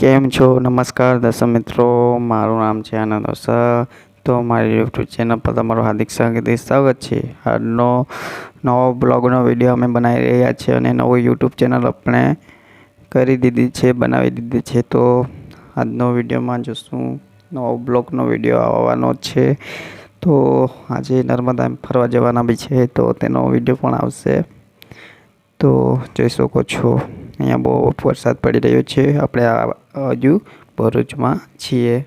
કેમ છો? નમસ્કાર દર્શક મિત્રો, મારું નામ છે આનંદ ઓસા. તો મારી યુટ્યુબ ચેનલ પર તમારું હાર્દિક સ્વાગત છે. આજનો નવો બ્લોગનો વિડીયો અમે બનાવી રહ્યા છીએ અને નવું યુટ્યુબ ચેનલ આપણે બનાવી દીધી છે. તો આજનો વિડીયોમાં જોશું નવો બ્લોગનો વિડીયો આવવાનો છે. તો આજે નર્મદા ફરવા જવાના બી છે, તો તેનો વિડીયો પણ આવશે. તો જોઈ શકો છો, અહીંયા બહુ વરસાદ પડી રહ્યો છે. આપણે હજુ ભરૂચમાં છીએ.